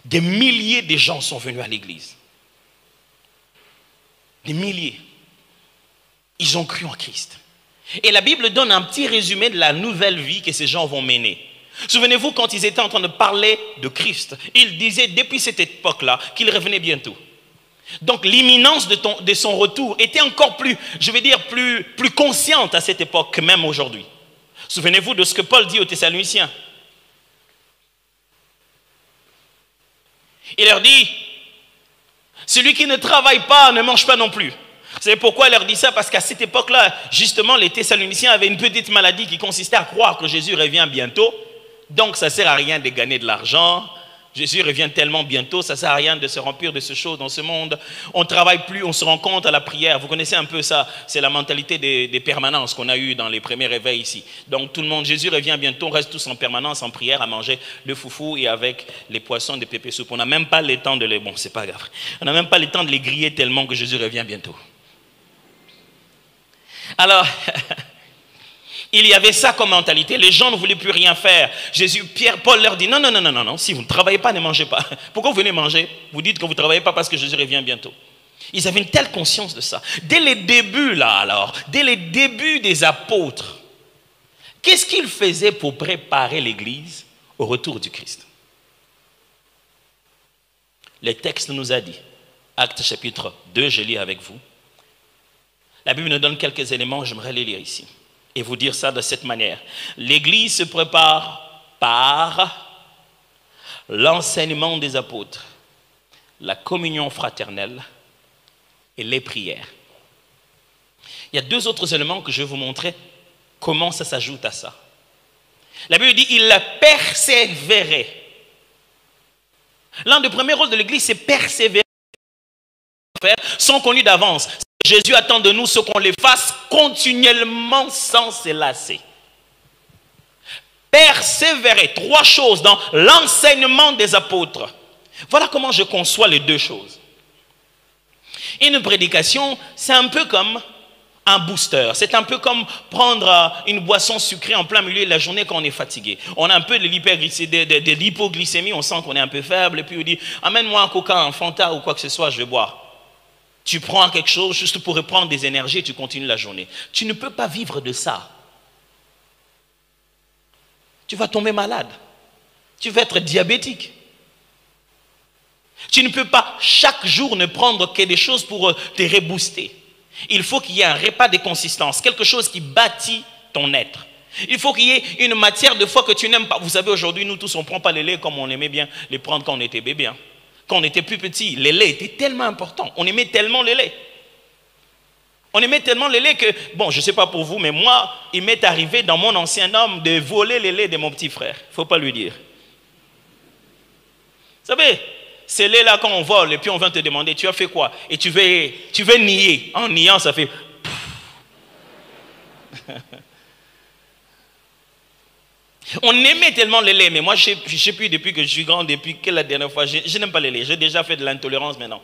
Des milliers de gens sont venus à l'église. Des milliers. Ils ont cru en Christ. Et la Bible donne un petit résumé de la nouvelle vie que ces gens vont mener. Souvenez-vous, quand ils étaient en train de parler de Christ, ils disaient depuis cette époque-là qu'il revenait bientôt. Donc l'imminence de son retour était encore plus, je vais dire, plus consciente à cette époque que même aujourd'hui. Souvenez-vous de ce que Paul dit aux Thessaloniciens. Il leur dit, celui qui ne travaille pas ne mange pas non plus. Vous savez pourquoi il leur dit ça? Parce qu'à cette époque-là, justement, les Thessaloniciens avaient une petite maladie qui consistait à croire que Jésus revient bientôt. Donc, ça ne sert à rien de gagner de l'argent. Jésus revient tellement bientôt, ça ne sert à rien de se remplir de ce choses dans ce monde. On ne travaille plus, on se rend compte à la prière. Vous connaissez un peu ça, c'est la mentalité des permanences qu'on a eues dans les premiers réveils ici. Donc, tout le monde, Jésus revient bientôt, on reste tous en permanence, en prière, à manger le foufou et avec les poissons de pépé soupe. On n'a même pas le temps de les... Bon, c'est pas grave. On n'a même pas le temps de les griller tellement que Jésus revient bientôt. Alors, il y avait ça comme mentalité. Les gens ne voulaient plus rien faire. Paul leur dit, non, si vous ne travaillez pas, ne mangez pas. Pourquoi vous venez manger? Vous dites que vous ne travaillez pas parce que Jésus revient bientôt. Ils avaient une telle conscience de ça. Dès les débuts, dès les débuts des apôtres, qu'est-ce qu'ils faisaient pour préparer l'église au retour du Christ? Le texte nous a dit, Actes chapitre 2, je lis avec vous. La Bible nous donne quelques éléments, j'aimerais les lire ici. et vous dire ça de cette manière. L'Église se prépare par l'enseignement des apôtres, la communion fraternelle et les prières. Il y a deux autres éléments que je vais vous montrer comment ça s'ajoute à ça. La Bible dit « il a persévéré ». L'un des premiers rôles de l'Église, c'est persévérer. Sont connus d'avance. Jésus attend de nous ce qu'on les fasse continuellement sans se lasser. Persévérer, trois choses dans l'enseignement des apôtres. Voilà comment je conçois les deux choses. Une prédication, c'est un peu comme un booster. C'est un peu comme prendre une boisson sucrée en plein milieu de la journée quand on est fatigué. On a un peu de l'hypoglycémie, on sent qu'on est un peu faible, et puis on dit « amène-moi un coca, un Fanta ou quoi que ce soit, je vais boire ». Tu prends quelque chose juste pour reprendre des énergies et tu continues la journée. Tu ne peux pas vivre de ça. Tu vas tomber malade. Tu vas être diabétique. Tu ne peux pas chaque jour ne prendre que des choses pour te rebooster. Il faut qu'il y ait un repas de consistance, quelque chose qui bâtit ton être. Il faut qu'il y ait une matière de foi que tu n'aimes pas. Vous savez, aujourd'hui, nous tous, on ne prend pas les laits comme on aimait bien les prendre quand on était bébé. Hein. Quand on était plus petit, les laits étaient tellement importants. On aimait tellement les laits. On aimait tellement les laits que, bon, je ne sais pas pour vous, mais moi, il m'est arrivé dans mon ancien homme de voler les laits de mon petit frère. Il ne faut pas lui dire. Vous savez, ces laits-là, quand on vole, et puis on vient te demander, tu as fait quoi? Et tu veux nier. En niant, ça fait... On aimait tellement les laits, mais moi, je ne sais plus depuis que je suis grand, depuis que la dernière fois, je n'aime pas les laits. J'ai déjà fait de l'intolérance maintenant.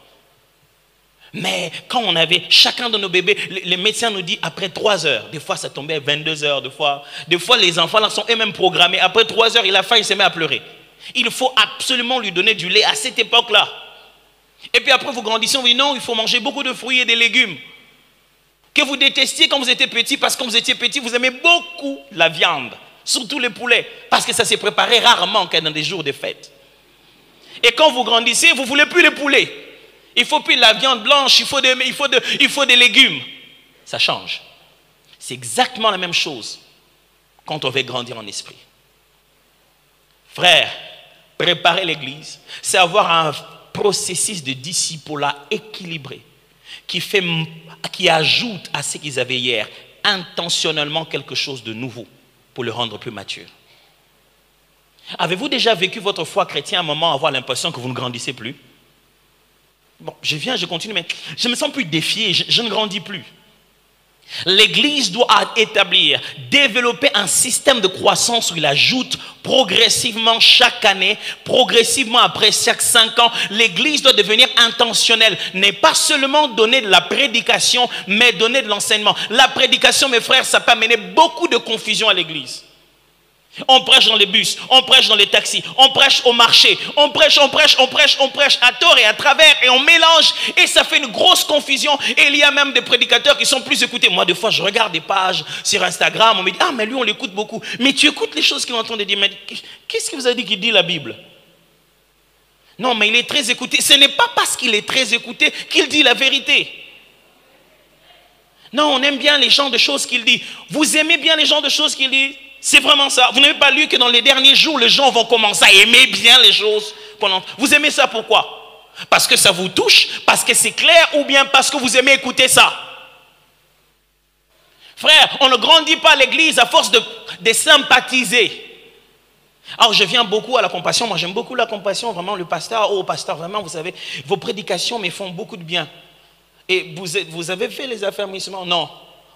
Mais quand on avait chacun de nos bébés, les médecins nous disent après 3 heures, des fois ça tombait à 22 heures, des fois les enfants là sont eux-mêmes programmés. Après 3 heures, il a faim, il se met à pleurer. Il faut absolument lui donner du lait à cette époque-là. Et puis après, vous grandissez, vous dites non, il faut manger beaucoup de fruits et des légumes. Que vous détestiez quand vous étiez petit, parce que quand vous étiez petit, vous aimez beaucoup la viande. Surtout les poulets, parce que ça s'est préparé rarement dans des jours de fête. Et quand vous grandissez, vous ne voulez plus les poulets. Il ne faut plus de la viande blanche, il faut des légumes. Ça change. C'est exactement la même chose quand on veut grandir en esprit. Frère, préparer l'église, c'est avoir un processus de discipulat équilibré qui ajoute à ce qu'ils avaient hier intentionnellement quelque chose de nouveau pour le rendre plus mature. Avez-vous déjà vécu votre foi chrétienne à un moment avoir l'impression que vous ne grandissez plus? Bon, je continue, mais je me sens plus défié, je ne grandis plus. L'Église doit développer un système de croissance où il ajoute progressivement chaque année, progressivement après chaque 5 ans. L'Église doit devenir intentionnelle, n'est pas seulement donner de la prédication, mais donner de l'enseignement. La prédication, mes frères, ça peut amener beaucoup de confusion à l'Église. On prêche dans les bus, on prêche dans les taxis, on prêche au marché, on prêche à tort et à travers et on mélange et ça fait une grosse confusion et il y a même des prédicateurs qui sont plus écoutés. Moi des fois je regarde des pages sur Instagram, on me dit ah mais lui on l'écoute beaucoup, mais tu écoutes les choses qu'il est en train de dire, mais qu'est-ce que vous avez dit qu'il dit la Bible? Non mais il est très écouté, ce n'est pas parce qu'il est très écouté qu'il dit la vérité. Non, on aime bien les genres de choses qu'il dit. Vous aimez bien les genres de choses qu'il dit? C'est vraiment ça. Vous n'avez pas lu que dans les derniers jours, les gens vont commencer à aimer bien les choses. Vous aimez ça pourquoi? Parce que ça vous touche, parce que c'est clair ou bien parce que vous aimez écouter ça? Frère, on ne grandit pas l'église à force de sympathiser. Alors je viens beaucoup à la compassion. Moi j'aime beaucoup la compassion. Vraiment le pasteur, oh pasteur, vraiment vous savez, vos prédications me font beaucoup de bien. Et vous avez fait les affermissements? Non.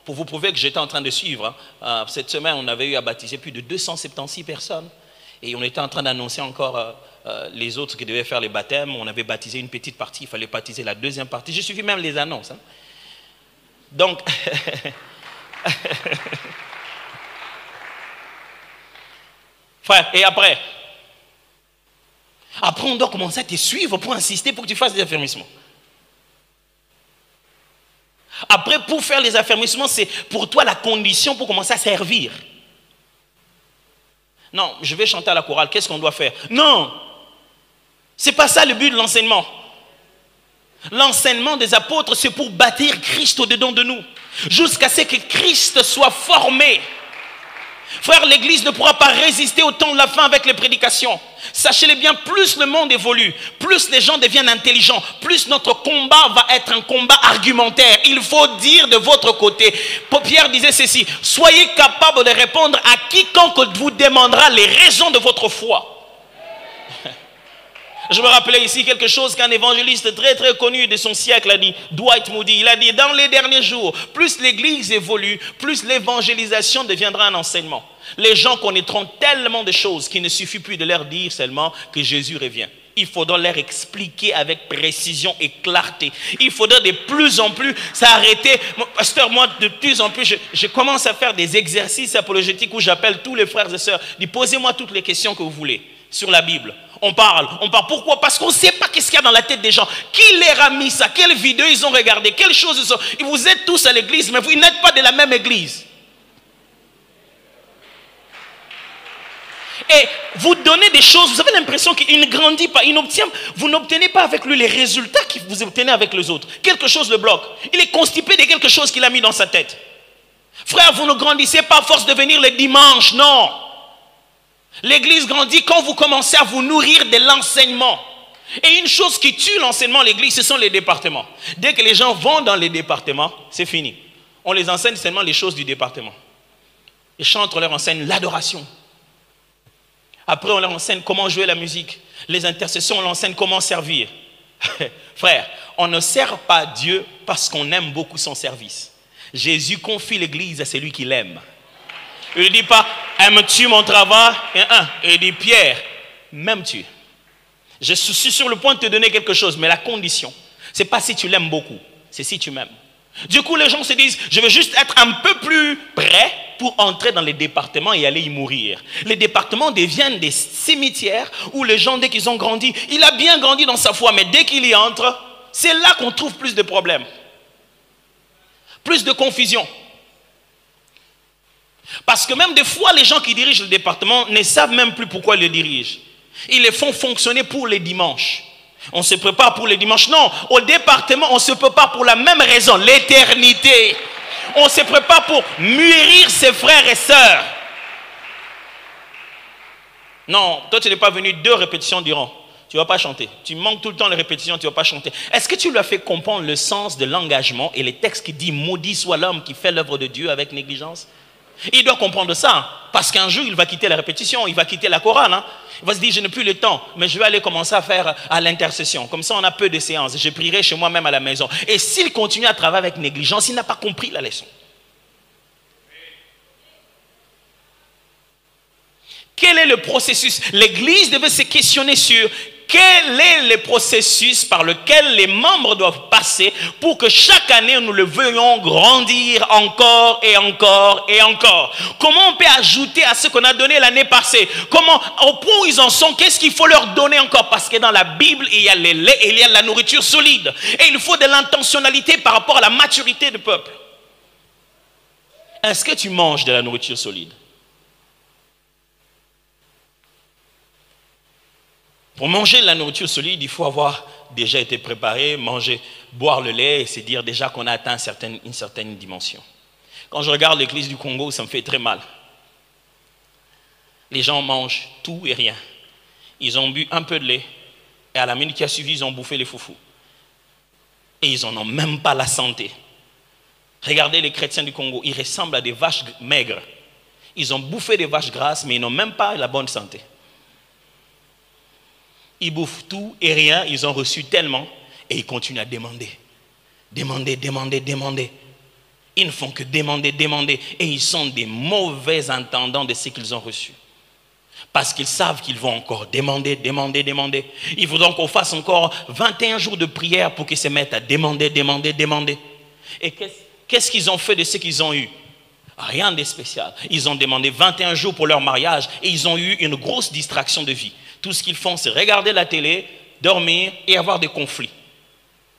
Pour vous prouver que j'étais en train de suivre. Cette semaine, on avait eu à baptiser plus de 276 personnes. Et on était en train d'annoncer encore les autres qui devaient faire les baptêmes. On avait baptisé une petite partie, il fallait baptiser la deuxième partie. J'ai suivi même les annonces. Hein. Donc, frère, et après, on doit commencer à te suivre pour insister pour que tu fasses des affermissements. Après, pour faire les affermissements, c'est pour toi la condition pour commencer à servir. Non, je vais chanter à la chorale, qu'est-ce qu'on doit faire? Non, ce n'est pas ça le but de l'enseignement. L'enseignement des apôtres, c'est pour bâtir Christ au-dedans de nous, jusqu'à ce que Christ soit formé. Frère, l'Église ne pourra pas résister au temps de la fin avec les prédications. Sachez-le bien, plus le monde évolue, plus les gens deviennent intelligents, plus notre combat va être un combat argumentaire. Il faut dire de votre côté. Pierre disait ceci: soyez capable de répondre à quiconque vous demandera les raisons de votre foi. Je me rappelais ici quelque chose qu'un évangéliste très très connu de son siècle a dit, Dwight Moody. Il a dit: dans les derniers jours, plus l'Église évolue, plus l'évangélisation deviendra un enseignement. Les gens connaîtront tellement de choses qu'il ne suffit plus de leur dire seulement que Jésus revient. Il faudra leur expliquer avec précision et clarté. Il faudra de plus en plus s'arrêter. Pasteur, moi, de plus en plus, je commence à faire des exercices apologétiques où j'appelle tous les frères et sœurs. Je dis: posez-moi toutes les questions que vous voulez sur la Bible. On parle. Pourquoi? Parce qu'on ne sait pas qu'est-ce qu'il y a dans la tête des gens. Qui leur a mis ça? Quelle vidéo ils ont regardé? Quelles choses ils ont... Et vous êtes tous à l'église, mais vous n'êtes pas de la même église. Et vous donnez des choses, vous avez l'impression qu'il ne grandit pas, vous n'obtenez pas avec lui les résultats que vous obtenez avec les autres. Quelque chose le bloque. Il est constipé de quelque chose qu'il a mis dans sa tête. Frère, vous ne grandissez pas à force de venir le dimanche, non. L'église grandit quand vous commencez à vous nourrir de l'enseignement. Et une chose qui tue l'enseignement à l'église, ce sont les départements. Dès que les gens vont dans les départements, c'est fini. On les enseigne seulement les choses du département. Les chantres, on leur enseigne l'adoration. Après, on leur enseigne comment jouer la musique. Les intercessions, on leur enseigne comment servir. Frère, on ne sert pas Dieu parce qu'on aime beaucoup son service. Jésus confie l'église à celui qui l'aime. Il ne dit pas: aimes-tu mon travail? Et il dit: Pierre, m'aimes-tu? Je suis sur le point de te donner quelque chose, mais la condition, ce n'est pas si tu l'aimes beaucoup, c'est si tu m'aimes. Du coup, les gens se disent: je veux juste être un peu plus près pour entrer dans les départements et aller y mourir. Les départements deviennent des cimetières où les gens, dès qu'ils ont grandi, il a bien grandi dans sa foi, mais dès qu'il y entre, c'est là qu'on trouve plus de problèmes, plus de confusion. Parce que même des fois, les gens qui dirigent le département ne savent même plus pourquoi ils le dirigent. Ils les font fonctionner pour les dimanches. On se prépare pour les dimanches. Non, au département, on se prépare pour la même raison, l'éternité. On se prépare pour mûrir ses frères et sœurs. Non, toi tu n'es pas venu 2 répétitions durant. Tu ne vas pas chanter. Tu manques tout le temps les répétitions, tu ne vas pas chanter. Est-ce que tu lui as fait comprendre le sens de l'engagement et les textes qui disent: maudit soit l'homme qui fait l'œuvre de Dieu avec négligence? Il doit comprendre ça, parce qu'un jour il va quitter la répétition, il va quitter la chorale. Il va se dire: je n'ai plus le temps, mais je vais aller commencer à faire à l'intercession. Comme ça on a peu de séances, je prierai chez moi même à la maison. Et s'il continue à travailler avec négligence, il n'a pas compris la leçon. Quel est le processus? L'église devait se questionner sur quel est le processus par lequel les membres doivent passer pour que chaque année nous le veuillons grandir encore et encore et encore. Comment on peut ajouter à ce qu'on a donné l'année passée? Comment, au point où ils en sont, qu'est-ce qu'il faut leur donner encore? Parce que dans la Bible, il y a les laits et il y a la nourriture solide. Et il faut de l'intentionnalité par rapport à la maturité du peuple. Est-ce que tu manges de la nourriture solide? Pour manger de la nourriture solide, il faut avoir déjà été préparé, manger, boire le lait et se dire déjà qu'on a atteint une certaine dimension. Quand je regarde l'église du Congo, ça me fait très mal. Les gens mangent tout et rien. Ils ont bu un peu de lait et à la minute qui a suivi, ils ont bouffé les foufous. Et ils n'en ont même pas la santé. Regardez les chrétiens du Congo, ils ressemblent à des vaches maigres. Ils ont bouffé des vaches grasses, mais ils n'ont même pas la bonne santé. Ils bouffent tout et rien, ils ont reçu tellement et ils continuent à demander. Demander, demander, demander. Ils ne font que demander, demander et ils sont des mauvais intendants de ce qu'ils ont reçu. Parce qu'ils savent qu'ils vont encore demander, demander, demander. Il faut donc qu'on fasse encore 21 jours de prière pour qu'ils se mettent à demander, demander, demander. Et qu'est-ce qu'ils ont fait de ce qu'ils ont eu? Rien de spécial. Ils ont demandé 21 jours pour leur mariage et ils ont eu une grosse distraction de vie. Tout ce qu'ils font, c'est regarder la télé, dormir et avoir des conflits.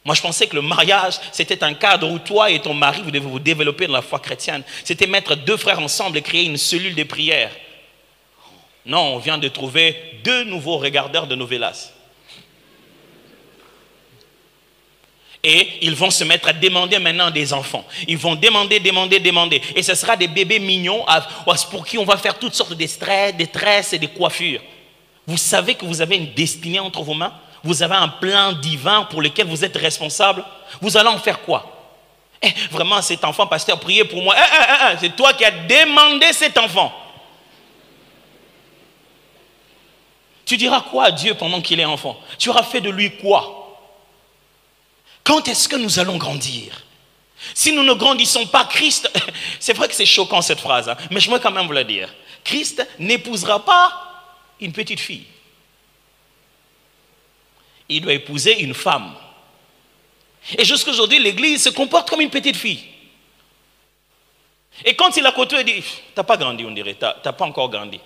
Moi, je pensais que le mariage, c'était un cadre où toi et ton mari, vous devez vous développer dans la foi chrétienne. C'était mettre 2 frères ensemble et créer une cellule de prière. Non, on vient de trouver 2 nouveaux regardeurs de novelas. Et ils vont se mettre à demander maintenant des enfants. Ils vont demander. Et ce sera des bébés mignons pour qui on va faire toutes sortes de tresses et des coiffures. Vous savez que vous avez une destinée entre vos mains? Vous avez un plan divin pour lequel vous êtes responsable? Vous allez en faire quoi? Vraiment, cet enfant, pasteur, priez pour moi. C'est toi qui as demandé cet enfant. Tu diras quoi à Dieu pendant qu'il est enfant? Tu auras fait de lui quoi? Quand est-ce que nous allons grandir? Si nous ne grandissons pas, Christ, c'est vrai que c'est choquant cette phrase, hein, mais je veux quand même vous la dire. Christ n'épousera pas une petite fille. Il doit épouser une femme. Et jusqu'à aujourd'hui, l'Église se comporte comme une petite fille. Et quand il a côtoyé, il dit, tu n'as pas grandi, on dirait, tu n'as pas encore grandi.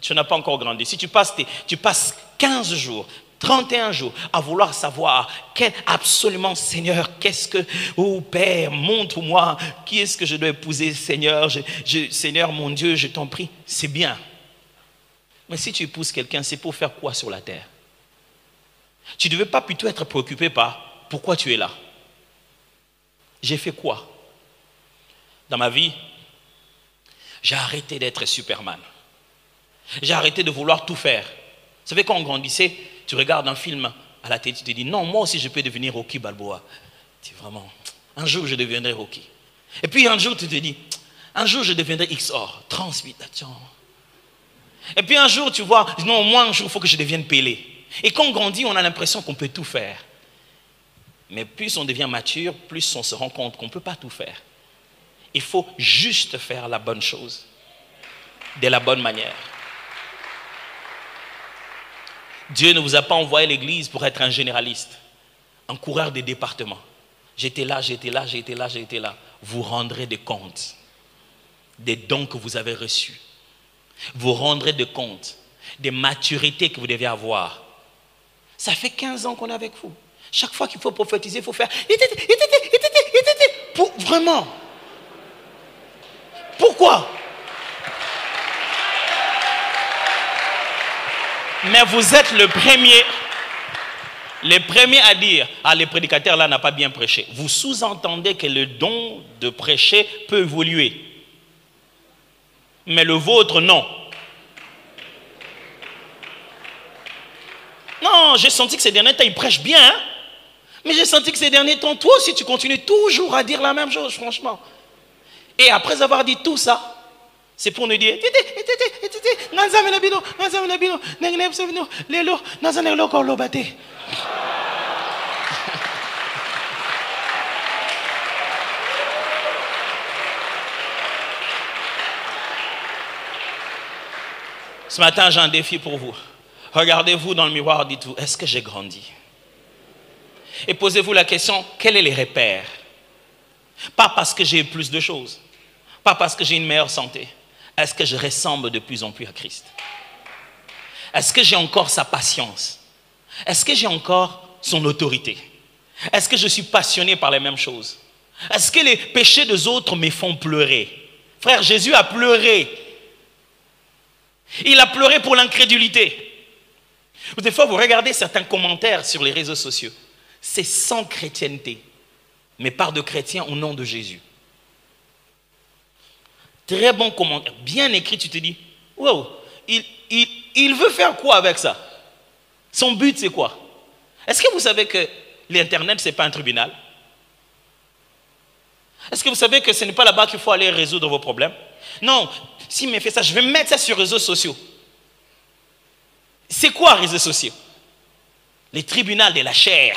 Tu n'as pas encore grandi. Si tu passes 15 jours, 31 jours à vouloir savoir absolument, Seigneur, qu'est-ce que, oh Père, montre-moi, qui est-ce que je dois épouser, Seigneur, Seigneur mon Dieu, je t'en prie, c'est bien. Mais si tu épouses quelqu'un, c'est pour faire quoi sur la terre? Tu ne devais pas plutôt être préoccupé par pourquoi tu es là? J'ai fait quoi? Dans ma vie, j'ai arrêté d'être Superman. J'ai arrêté de vouloir tout faire. Vous savez, quand on grandissait, tu regardes un film à la télé, tu te dis, non, moi aussi je peux devenir Rocky Balboa. Tu dis vraiment, un jour je deviendrai Rocky. Et puis un jour tu te dis, un jour je deviendrai XOR, transmutation. Et puis un jour tu vois, non, moi un jour il faut que je devienne Pelé. Et quand on grandit, on a l'impression qu'on peut tout faire. Mais plus on devient mature, plus on se rend compte qu'on ne peut pas tout faire. Il faut juste faire la bonne chose, de la bonne manière. Dieu ne vous a pas envoyé à l'église pour être un généraliste, un coureur des départements. J'étais là. Vous rendrez des comptes des dons que vous avez reçus. Vous rendrez des comptes des maturités que vous devez avoir. Ça fait 15 ans qu'on est avec vous. Chaque fois qu'il faut prophétiser, il faut faire... Vraiment. Pourquoi? Mais vous êtes le premier à dire, les prédicateurs là n'ont pas bien prêché. Vous sous-entendez que le don de prêcher peut évoluer. Mais le vôtre, non. Non, j'ai senti que ces derniers temps, il prêche bien. Hein? Mais j'ai senti que ces derniers temps, toi aussi, tu continues toujours à dire la même chose, franchement. Et après avoir dit tout ça, c'est pour nous dire, ce matin, j'ai un défi pour vous. Regardez-vous dans le miroir, dites-vous, est-ce que j'ai grandi? Et posez-vous la question, quels sont les repères? Pas parce que j'ai plus de choses, pas parce que j'ai une meilleure santé. Est-ce que je ressemble de plus en plus à Christ? Est-ce que j'ai encore sa patience? Est-ce que j'ai encore son autorité? Est-ce que je suis passionné par les mêmes choses? Est-ce que les péchés des autres me font pleurer? Frère, Jésus a pleuré. Il a pleuré pour l'incrédulité. Des fois, vous regardez certains commentaires sur les réseaux sociaux. C'est sans chrétienté, mais par de chrétiens au nom de Jésus. Très bon commentaire, bien écrit, tu te dis, wow, il veut faire quoi avec ça? Son but, c'est quoi? Est-ce que vous savez que l'Internet, ce n'est pas un tribunal? Est-ce que vous savez que ce n'est pas là-bas qu'il faut aller résoudre vos problèmes? Non, s'il me fait ça, je vais mettre ça sur les réseaux sociaux. C'est quoi les réseaux sociaux? Les tribunaux de la chair.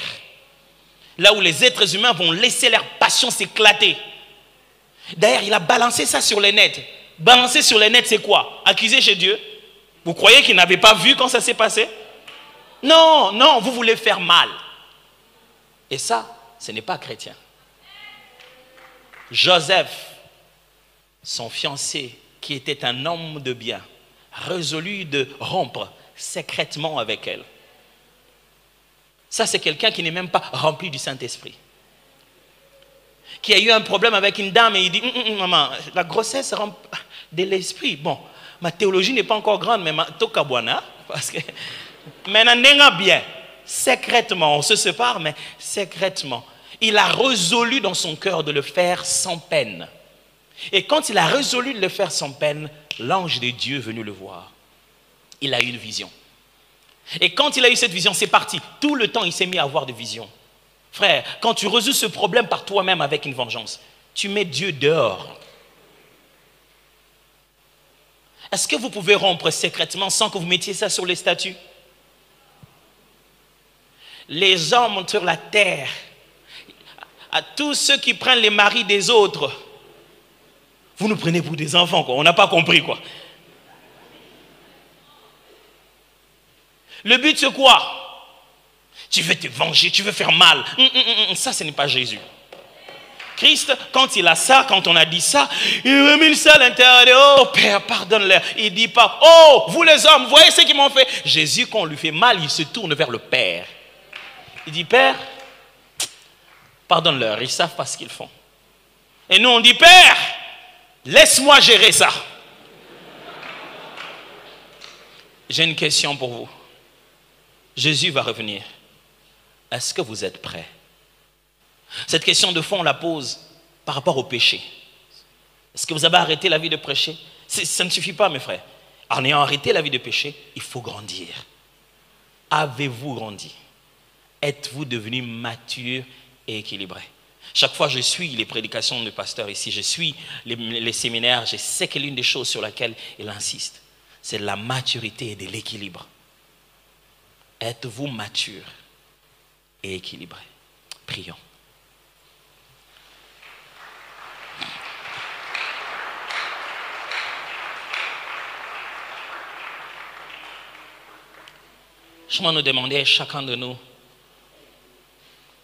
Là où les êtres humains vont laisser leur passion s'éclater. D'ailleurs, il a balancé ça sur les nets. Balancer sur les nets, c'est quoi? Accuser chez Dieu? Vous croyez qu'il n'avait pas vu quand ça s'est passé? Non, non, vous voulez faire mal. Et ça, ce n'est pas chrétien. Joseph, son fiancé, qui était un homme de bien, résolu de rompre secrètement avec elle. Ça, c'est quelqu'un qui n'est même pas rempli du Saint-Esprit. Qui a eu un problème avec une dame et il dit, maman, la grossesse de l'esprit. Bon, ma théologie n'est pas encore grande, mais ma tokabwana, parce que maintenant, bien. secrètement, on se sépare, mais secrètement. Il a résolu dans son cœur de le faire sans peine. Et quand il a résolu de le faire sans peine, l'ange de Dieu est venu le voir. Il a eu une vision. Et quand il a eu cette vision, c'est parti. Tout le temps, il s'est mis à avoir des visions. Frère, quand tu résous ce problème par toi-même avec une vengeance, tu mets Dieu dehors. Est-ce que vous pouvez rompre secrètement sans que vous mettiez ça sur les statuts? Les hommes sur la terre, à tous ceux qui prennent les maris des autres, vous nous prenez pour des enfants, quoi. On n'a pas compris, quoi. Le but, c'est quoi? Tu veux te venger, tu veux faire mal. Ça, ce n'est pas Jésus. Christ, quand il a ça, quand on a dit ça, il remue ça à l'intérieur. Oh Père, pardonne-leur. Il ne dit pas, oh, vous les hommes, voyez ce qu'ils m'ont fait. Jésus, quand on lui fait mal, il se tourne vers le Père. Il dit, Père, pardonne-leur, ils ne savent pas ce qu'ils font. Et nous, on dit, Père, laisse-moi gérer ça. J'ai une question pour vous. Jésus va revenir. Est-ce que vous êtes prêts? Cette question de fond, on la pose par rapport au péché. Est-ce que vous avez arrêté la vie de péché? Ça ne suffit pas, mes frères. En ayant arrêté la vie de péché, il faut grandir. Avez-vous grandi? Êtes-vous devenu mature et équilibré? Chaque fois que je suis les prédications de pasteurs ici, je suis les séminaires, je sais que l'une des choses sur laquelle il insiste, c'est la maturité et de l'équilibre. Êtes-vous mature et équilibré? Prions. Je m'en ai demandé chacun de nous.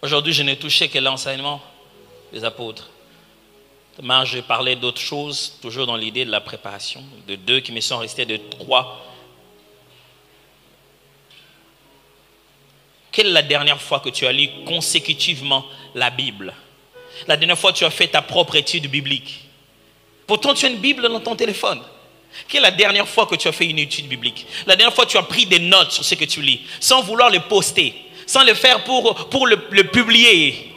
Aujourd'hui, je n'ai touché que l'enseignement des apôtres. Demain, je vais parler d'autres choses, toujours dans l'idée de la préparation, de 2 qui me sont restés, de 3. Quelle est la dernière fois que tu as lu consécutivement la Bible? La dernière fois que tu as fait ta propre étude biblique? Pourtant, tu as une Bible dans ton téléphone. Quelle est la dernière fois que tu as fait une étude biblique? La dernière fois que tu as pris des notes sur ce que tu lis, sans vouloir le poster, sans le faire pour le publier?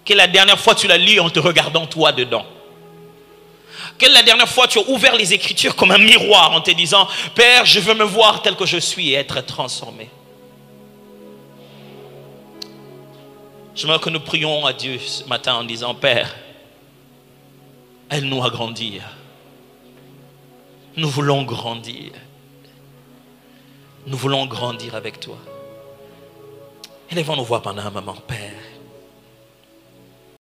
Quelle est la dernière fois que tu l'as lu en te regardant toi dedans? Quelle est la dernière fois que tu as ouvert les Écritures comme un miroir en te disant, Père, je veux me voir tel que je suis et être transformé? J'aimerais que nous prions à Dieu ce matin en disant, Père, aide-nous à grandir. Nous voulons grandir. Nous voulons grandir avec toi. Élevons nos voix pendant un moment, Père.